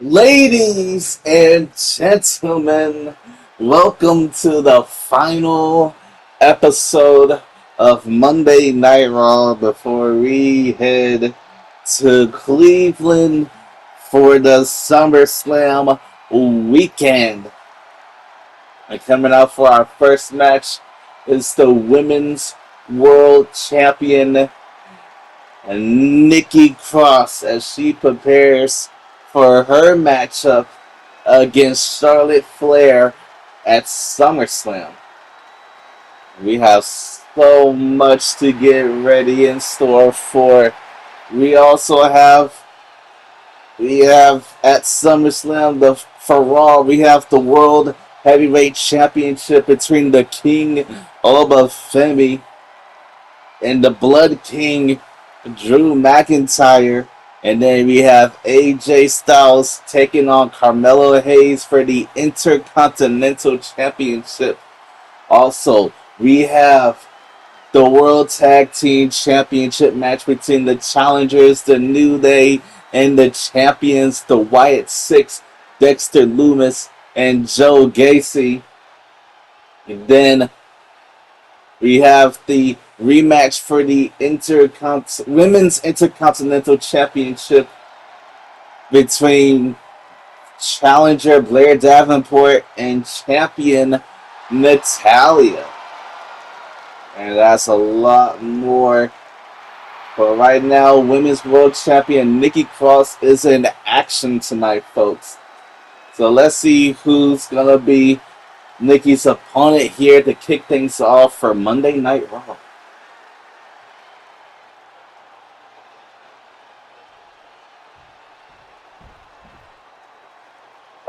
Ladies and gentlemen, welcome to the final episode of Monday Night Raw before we head to Cleveland for the Summerslam weekend. And coming out for our first match is the Women's World Champion Nikki Cross as she prepares for her matchup against Charlotte Flair at SummerSlam. We have so much to get ready in store for. We also have at SummerSlam for Raw we have the World Heavyweight Championship between the King Obafemi and the Blood King Drew McIntyre. And then we have AJ Styles taking on Carmelo Hayes for the Intercontinental Championship. Also, we have the World Tag Team Championship match between the challengers, the New Day, and the champions, the Wyatt Six, Dexter Lumis, and Joe Gacy. And then we have the rematch for the Women's Intercontinental Championship between challenger Blair Davenport and champion Natalya. And that's a lot more. But right now, Women's World Champion Nikki Cross is in action tonight, folks. So let's see who's going to be Nikki's opponent here to kick things off for Monday Night Raw.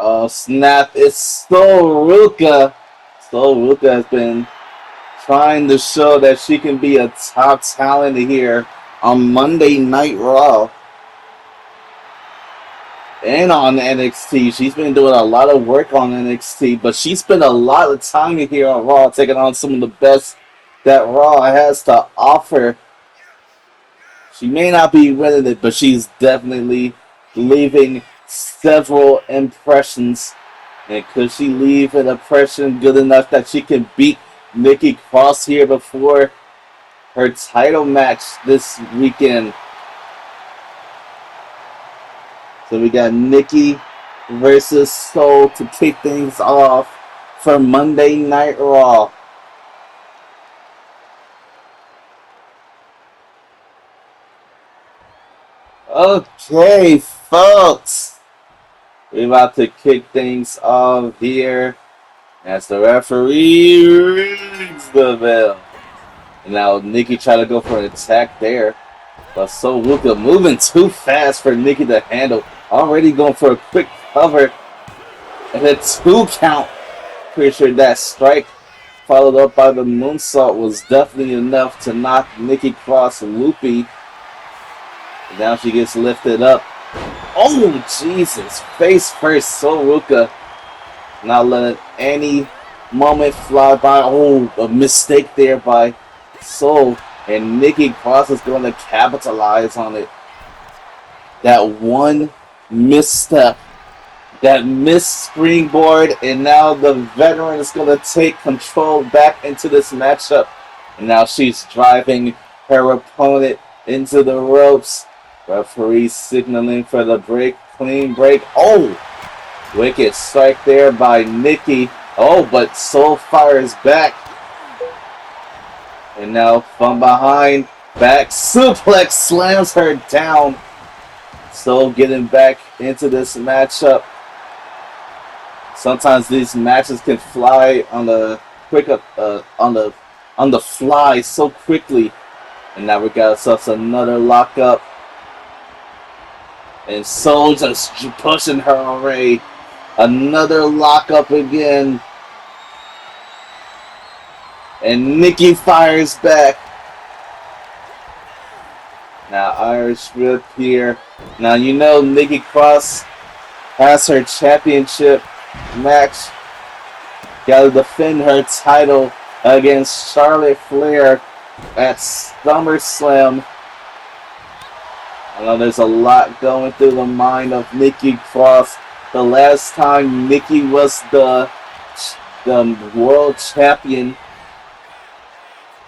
Oh snap, it's Soruka. Soruka has been trying to show that she can be a top talent here on Monday Night Raw. And on NXT. She's been doing a lot of work on NXT, but she spent a lot of time here on Raw taking on some of the best that Raw has to offer. She may not be winning it, but she's definitely leaving several impressions. And could she leave an impression good enough that she can beat Nikki Cross here before her title match this weekend? So we got Nikki versus Soul to kick things off for Monday Night Raw. Okay, folks. We're about to kick things off here as the referee rings the bell. And now Nikki tried to go for an attack there. But so Luka moving too fast for Nikki to handle. Already going for a quick cover. And a 2 count. Pretty sure that strike followed up by the moonsault was definitely enough to knock Nikki Cross loopy. And now she gets lifted up. Oh, Jesus. Face first, Soruka. Not letting any moment fly by. Oh, a mistake there by Soul. And Nikki Cross is going to capitalize on it. That one misstep. That missed springboard. And now the veteran is going to take control back into this matchup. And now she's driving her opponent into the ropes. Referee signaling for the break. Clean break. Oh! Wicked strike there by Nikki. Oh, but Soul fires back. And now from behind, back suplex slams her down. Soul getting back into this matchup. Sometimes these matches can fly on the on the fly so quickly. And now we got ourselves another lockup. And Soul just pushing her away. Another lockup again. And Nikki fires back. Now Irish Whip here. Now you know Nikki Cross has her championship match. Gotta defend her title against Charlotte Flair at SummerSlam. I know there's a lot going through the mind of Nikki Cross the last time Nikki was the world champion,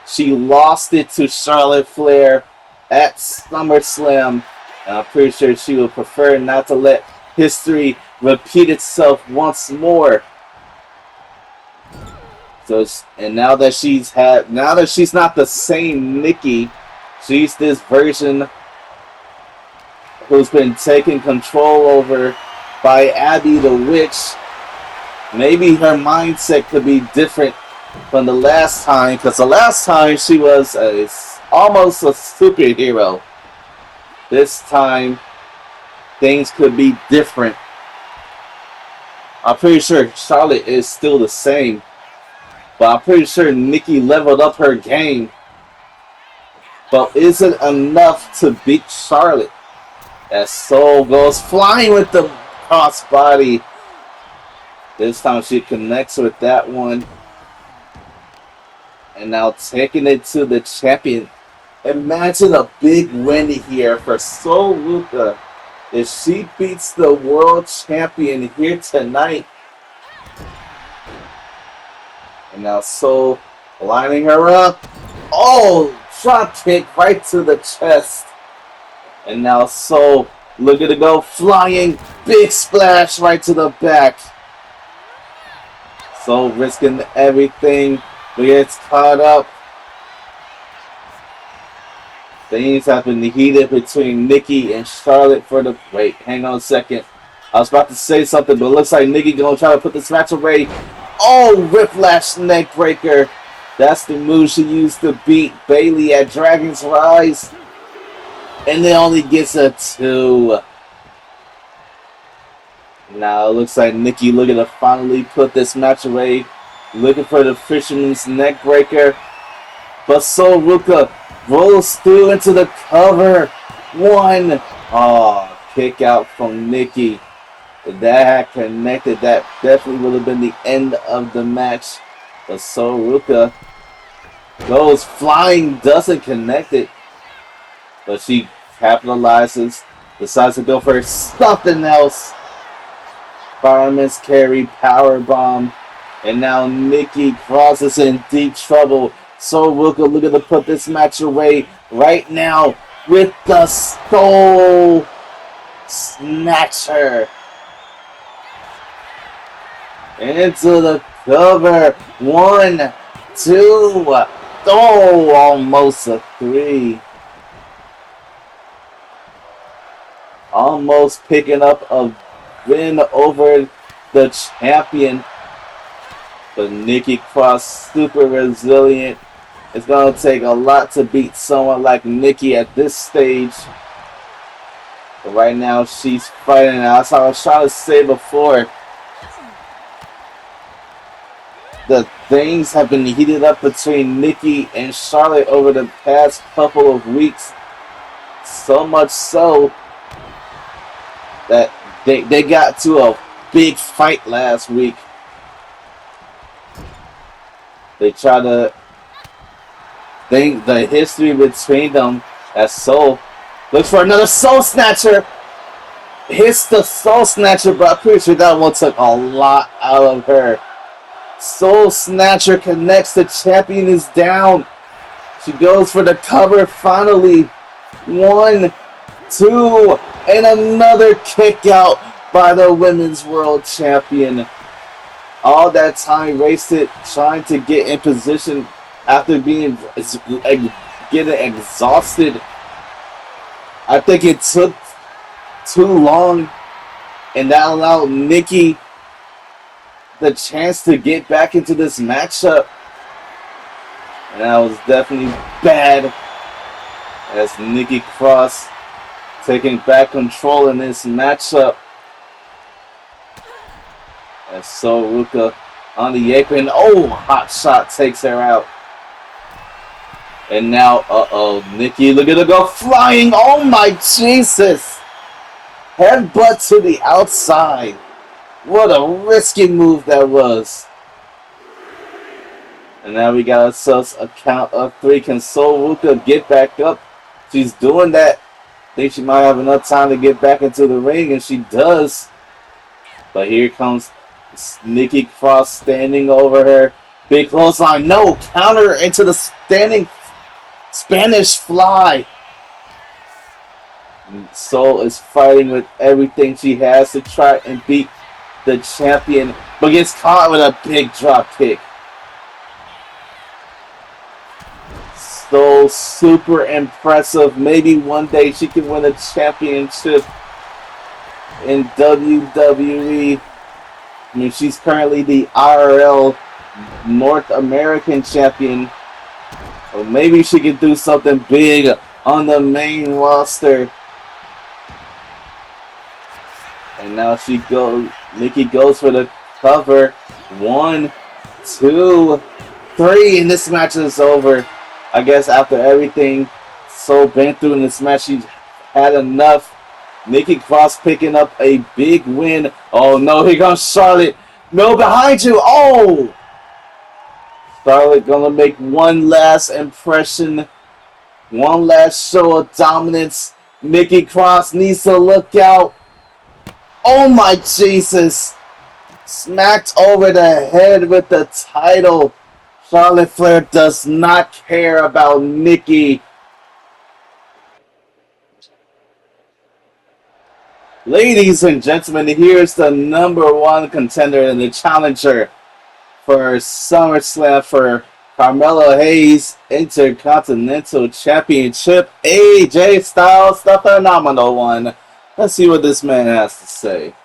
she lost it to Charlotte Flair at SummerSlam. And I'm pretty sure she would prefer not to let history repeat itself once more. So, and now that she's not the same Nikki, she's this version who's been taken control over by Abby the Witch. Maybe her mindset could be different from the last time, because the last time she was almost a superhero. This time, things could be different. I'm pretty sure Charlotte is still the same, but I'm pretty sure Nikki leveled up her game. But is it enough to beat Charlotte? As Soul goes flying with the crossbody. This time she connects with that one. And now taking it to the champion. Imagine a big win here for Soul Luca if she beats the world champion here tonight. And now Soul lining her up. Oh, drop kick right to the chest. And now Soul looking to go flying. Big splash right to the back. Soul risking everything. But gets caught up. Things have been heated between Nikki and Charlotte for the... Wait, hang on a second. I was about to say something, but it looks like Nikki gonna try to put this match away. Oh, whiplash neck breaker. That's the move she used to beat Bayley at Dragon's Rise. And it only gets a 2. Now it looks like Nikki looking to finally put this match away. Looking for the Fisherman's neck breaker. But Soul Luca rolls through into the cover. 1. Oh, kick out from Nikki. If that had connected, that definitely would have been the end of the match. But Soul Luca goes flying, doesn't connect it. But she capitalizes, decides to go for something else. Fireman's carry, powerbomb. And now Nikki Cross is in deep trouble. Soul Luca looking to put this match away right now with the Soul Snatcher. Into the cover. 1, 2. Oh, almost a 3. Almost picking up a win over the champion. But Nikki Cross, super resilient. It's going to take a lot to beat someone like Nikki at this stage. But right now, she's fighting. That's how I was trying to say before. The things have been heated up between Nikki and Charlotte over the past couple of weeks. So much so that they got to a big fight last week. They try to think the history between them as Soul looks for another Soul Snatcher. Hits the Soul Snatcher, but I'm pretty sure that one took a lot out of her. Soul Snatcher connects. The champion is down. She goes for the cover finally. 1, 2, and another kick out by the Women's World Champion. All that time wasted trying to get in position after getting exhausted. I think it took too long, and that allowed Nikki the chance to get back into this matchup. And that was definitely bad, as Nikki Cross taking back control in this matchup. As Soul Luca on the apron. Oh, hot shot takes her out. And now, Nikki looking to go flying. Oh my Jesus. Headbutt to the outside. What a risky move that was. And now we got ourselves a count of 3. Can Soul Luca get back up? She's doing that. I think she might have enough time to get back into the ring, and she does. But here comes Nikki Cross standing over her. Big clothesline. No, counter into the standing Spanish fly. Soul is fighting with everything she has to try and beat the champion, but gets caught with a big drop kick. So super impressive. Maybe one day she can win a championship in WWE. I mean, she's currently the IRL North American champion. Or maybe she can do something big on the main roster. And now Nikki goes for the cover. 1, 2, 3, and this match is over. I guess after everything Soul been through in this match, she had enough. Nikki Cross picking up a big win. Oh no, here comes Charlotte. No, behind you. Oh! Charlotte gonna make one last impression. One last show of dominance. Nikki Cross needs to look out. Oh my Jesus! Smacked over the head with the title. Charlotte Flair does not care about Nikki. Ladies and gentlemen, here's the #1 contender and the challenger for SummerSlam for Carmelo Hayes Intercontinental Championship. AJ Styles, the phenomenal one. Let's see what this man has to say.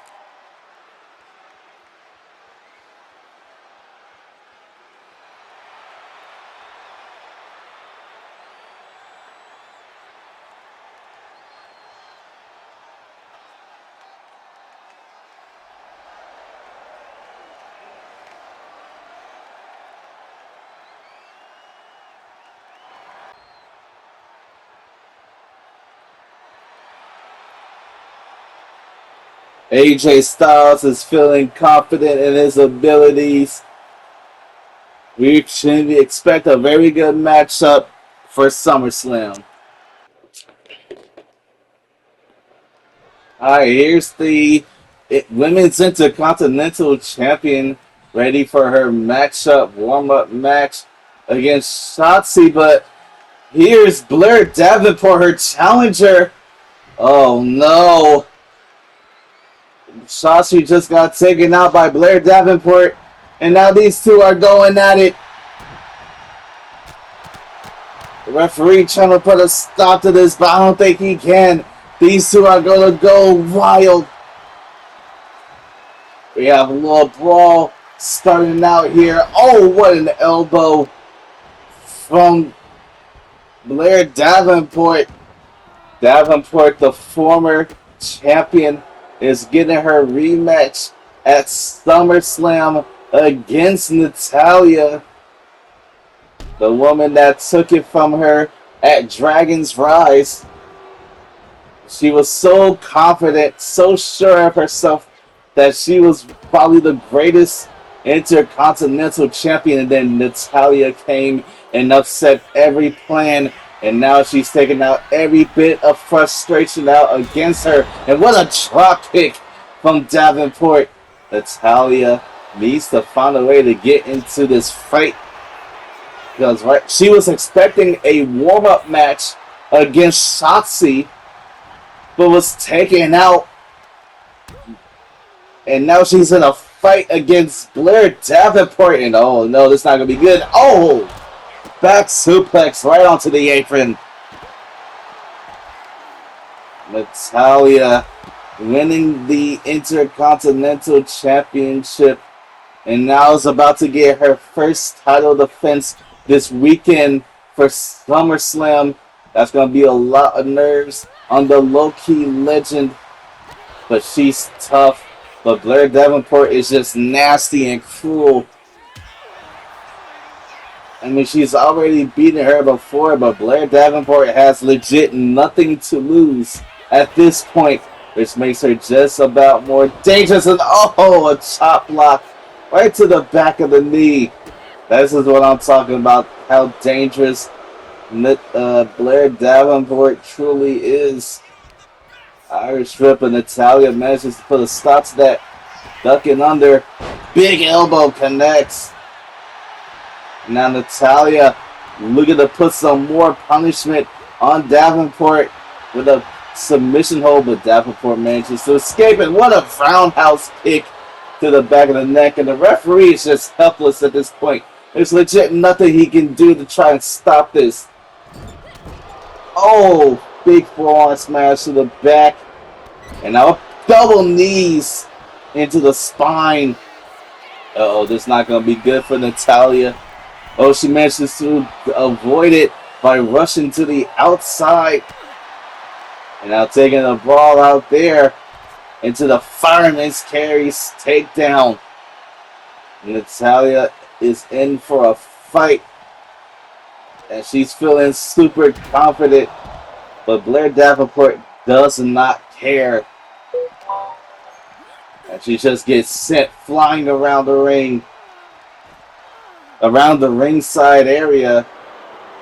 AJ Styles is feeling confident in his abilities. We should expect a very good matchup for SummerSlam. Alright, here's the Women's Intercontinental Champion ready for her matchup, warm-up match against Shotzi, but here's Blair Davenport, her challenger. Oh no. Shotzi just got taken out by Blair Davenport, and now these two are going at it. The referee trying to put a stop to this, but I don't think he can. These two are going to go wild. We have a little brawl starting out here. Oh, what an elbow from Blair Davenport. Davenport, the former champion, is getting her rematch at SummerSlam against Natalya, the woman that took it from her at Dragon's Rise. She was so confident, so sure of herself that she was probably the greatest Intercontinental Champion, and then Natalya came and upset every plan, and now she's taking out every bit of frustration out against her. And what a drop kick from Davenport. Natalya needs to find a way to get into this fight, because she was expecting a warm-up match against Shotzi, but was taken out. And now she's in a fight against Blair Davenport. And oh no, this is not going to be good. Oh! Back suplex right onto the apron. Natalya winning the Intercontinental Championship. And now is about to get her first title defense this weekend for SummerSlam. That's going to be a lot of nerves on the low-key legend. But she's tough. But Blair Davenport is just nasty and cruel. I mean, she's already beaten her before, but Blair Davenport has legit nothing to lose at this point, which makes her just about more dangerous. And oh, a chop block right to the back of the knee. This is what I'm talking about, how dangerous Blair Davenport truly is. Irish Rip, and Natalya manages to put a stop to that. Ducking under. Big elbow connects. Now Natalya looking to put some more punishment on Davenport with a submission hold, but Davenport manages to escape it. What a roundhouse kick to the back of the neck, and the referee is just helpless at this point. There's legit nothing he can do to try and stop this. Oh, big forearm smash to the back, and now double knees into the spine. Uh-oh, this is not going to be good for Natalya. Oh, she manages to avoid it by rushing to the outside. And now taking a brawl out there into the fireman's carries takedown. Natalya is in for a fight. And she's feeling super confident. But Blair Davenport does not care. And she just gets sent flying around the ring. Around the ringside area.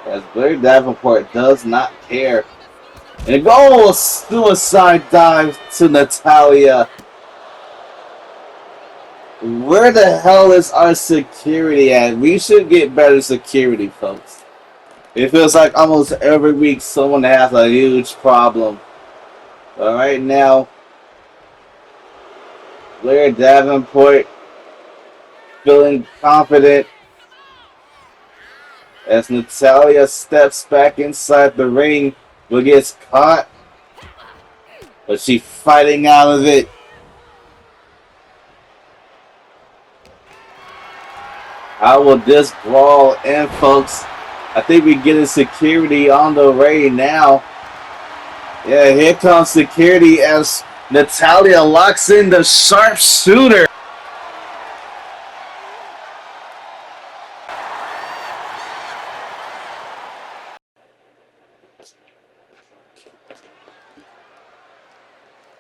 As Blair Davenport does not care. And a goal, suicide dive to Natalya. Where the hell is our security at? We should get better security, folks. It feels like almost every week someone has a huge problem. But right now, Blair Davenport feeling confident as Natalya steps back inside the ring, but gets caught. But she's fighting out of it. How will this brawl end, folks? I think we're getting security on the way now. Yeah, here comes security as Natalya locks in the sharpshooter.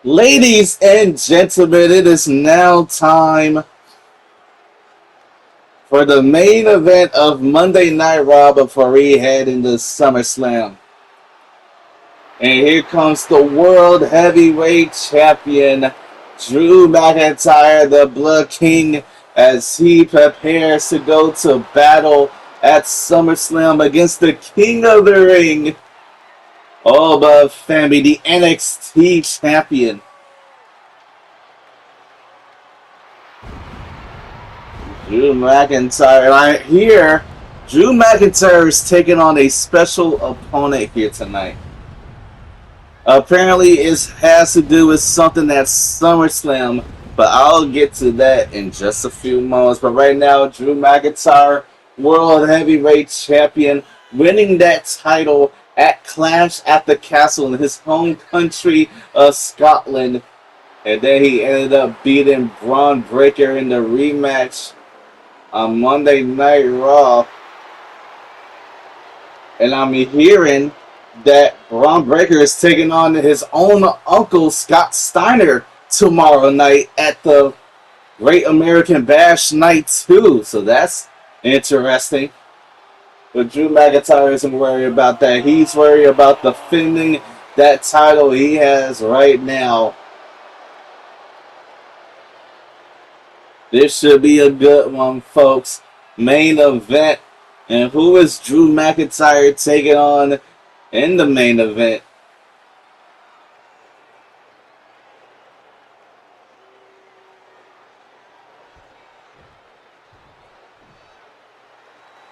Ladies and gentlemen, it is now time for the main event of Monday Night Raw before we head into SummerSlam. And here comes the World Heavyweight Champion, Drew McIntyre, the Blood King, as he prepares to go to battle at SummerSlam against the King of the Ring, all but family, the NXT Champion. Drew McIntyre, and I hear Drew McIntyre is taking on a special opponent here tonight. Apparently it has to do with something at SummerSlam, but I'll get to that in just a few moments. But right now, Drew McIntyre, World Heavyweight Champion, winning that title at Clash at the Castle in his home country of Scotland. And then he ended up beating Braun Breaker in the rematch on Monday Night Raw. And I'm hearing that Braun Breaker is taking on his own uncle, Scott Steiner, tomorrow night at the Great American Bash Night 2. So that's interesting. But Drew McIntyre isn't worried about that. He's worried about defending that title he has right now. This should be a good one, folks. Main event. And who is Drew McIntyre taking on in the main event?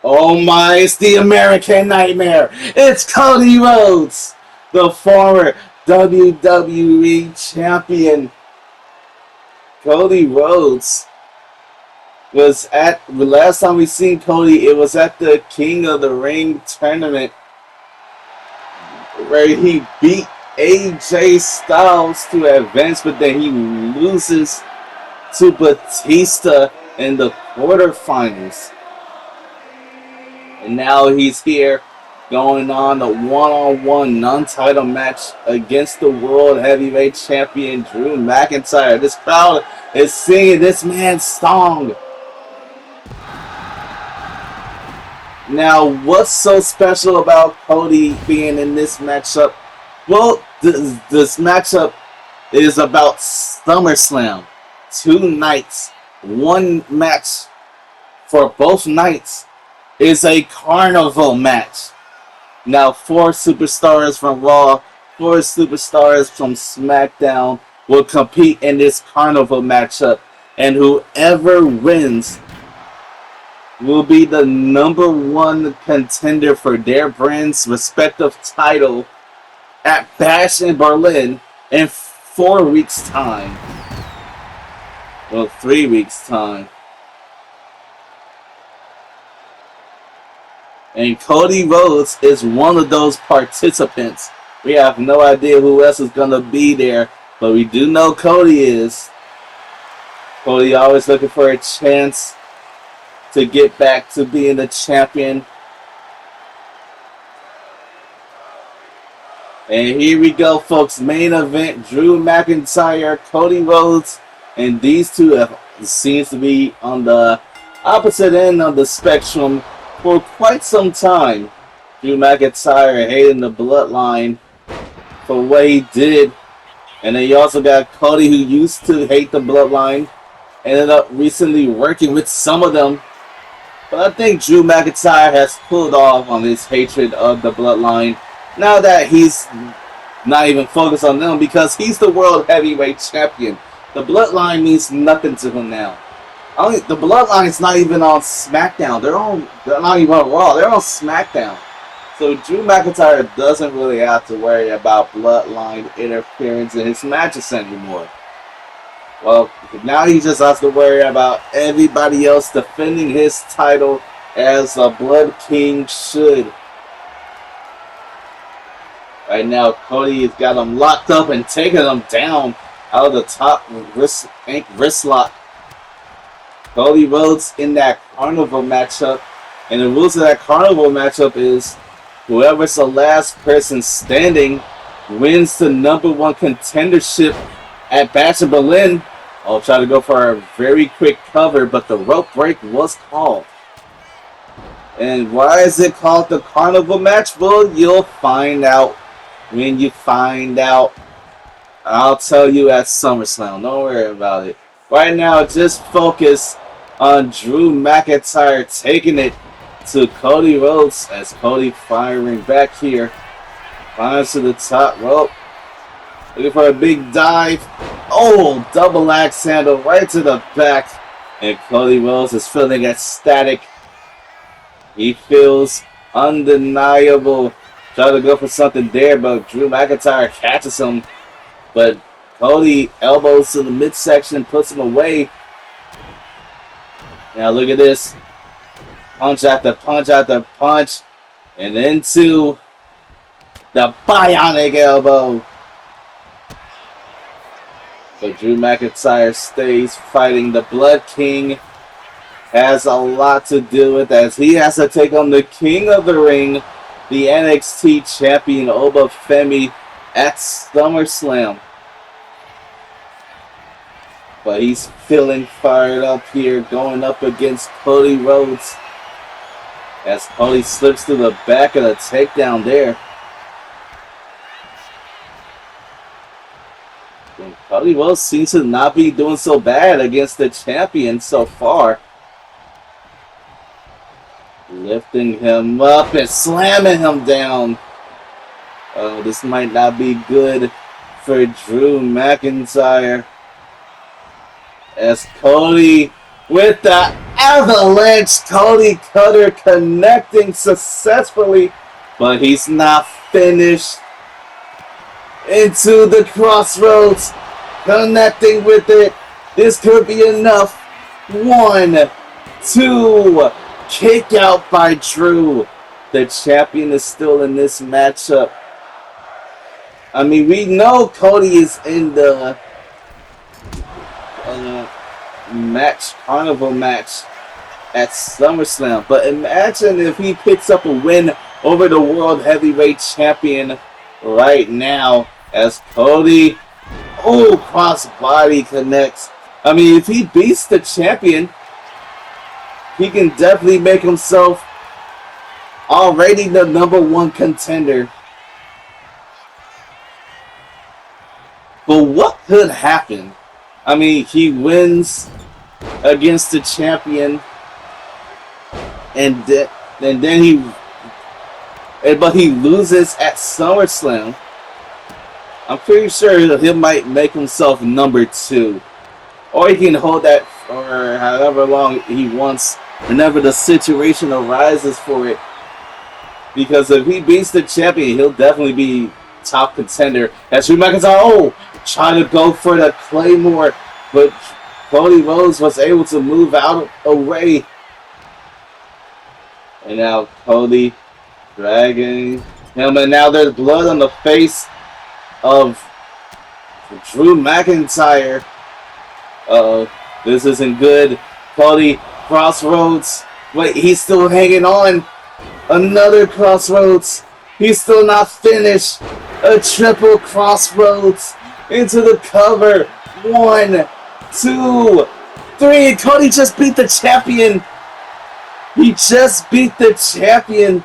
Oh my, it's the American Nightmare. It's Cody Rhodes, the former WWE Champion. Cody Rhodes was at, the last time we seen Cody, it was at the King of the Ring tournament where he beat AJ Styles to advance, but then he loses to Batista in the quarterfinals. And now he's here going on a one-on-one non-title match against the World Heavyweight Champion Drew McIntyre. This crowd is singing this man's song. Now, what's so special about Cody being in this matchup? Well, this matchup is about SummerSlam. 2 nights, 1 match for both nights is a carnival match. Now 4 superstars from Raw, 4 superstars from SmackDown will compete in this carnival matchup, and whoever wins will be the #1 contender for their brand's respective title at Bash in Berlin in 4 weeks' time. Well, 3 weeks' time. And Cody Rhodes is one of those participants. We have no idea who else is going to be there, but we do know Cody is. Cody always looking for a chance to get back to being the champion. And here we go, folks. Main event, Drew McIntyre, Cody Rhodes, and these two seems to be on the opposite end of the spectrum for quite some time. Drew McIntyre hating the bloodline for what he did. And then you also got Cody, who used to hate the bloodline, ended up recently working with some of them. But I think Drew McIntyre has pulled off on his hatred of the bloodline now that he's not even focused on them, because he's the World Heavyweight Champion. The bloodline means nothing to him now. The bloodline is not even on SmackDown. They're not even on Raw. They're on SmackDown. So Drew McIntyre doesn't really have to worry about bloodline interference in his matches anymore. Well, now he just has to worry about everybody else defending his title as a Blood King should. Right now, Cody has got him locked up and taking him down out of the top wrist lock. Cody Rhodes in that carnival matchup. And the rules of that carnival matchup is whoever's the last person standing wins the #1 contendership at Bash in Berlin. I'll try to go for a very quick cover, but the rope break was called. And why is it called the carnival match? Well, you'll find out when you find out. I'll tell you at SummerSlam. Don't worry about it. Right now, just focus on Drew McIntyre taking it to Cody Rhodes as Cody firing back here. Finds to the top rope. Looking for a big dive. Oh, double axe handle right to the back. And Cody Rhodes is feeling ecstatic. He feels undeniable. Try to go for something there, but Drew McIntyre catches him. But Cody elbows to the midsection, puts him away. Now look at this. Punch after punch after punch. And into the bionic elbow. But Drew McIntyre stays fighting. The Blood King has a lot to do with as he has to take on the King of the Ring, the NXT champion Oba Femi, at SummerSlam. But he's feeling fired up here, going up against Cody Rhodes as Cody slips to the back of the takedown there. And Cody Rhodes seems to not be doing so bad against the champion so far. Lifting him up and slamming him down. Oh, this might not be good for Drew McIntyre. As Cody with the avalanche Cody Cutter connecting successfully, but he's not finished. Into the crossroads, connecting with it. This could be enough. 1, 2, kick out by Drew. The champion is still in this matchup. I mean, we know Cody is in the carnival match at SummerSlam, but imagine if he picks up a win over the World Heavyweight Champion right now as Cody, cross body connects. I mean, if he beats the champion, he can definitely make himself already the #1 contender. But what could happen I mean, he wins against the champion, and then but he loses at SummerSlam. I'm pretty sure he might make himself number 2. Or he can hold that for however long he wants whenever the situation arises for it. Because if he beats the champion, he'll definitely be top contender. As Drew McIntyre, trying to go for the Claymore, but Cody Rhodes was able to move out away. And now Cody dragging him, and now there's blood on the face of Drew McIntyre. This isn't good. Cody, crossroads. Wait, he's still hanging on. Another crossroads. He's still not finished. A triple crossroads into the cover. 1, 2, 3. Cody just beat the champion. He just beat the champion.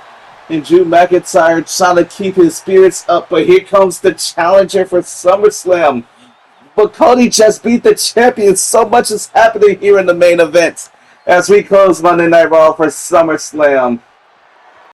And Drew McIntyre trying to keep his spirits up. But here comes the challenger for SummerSlam. But Cody just beat the champion. So much is happening here in the main event as we close Monday Night Raw for SummerSlam.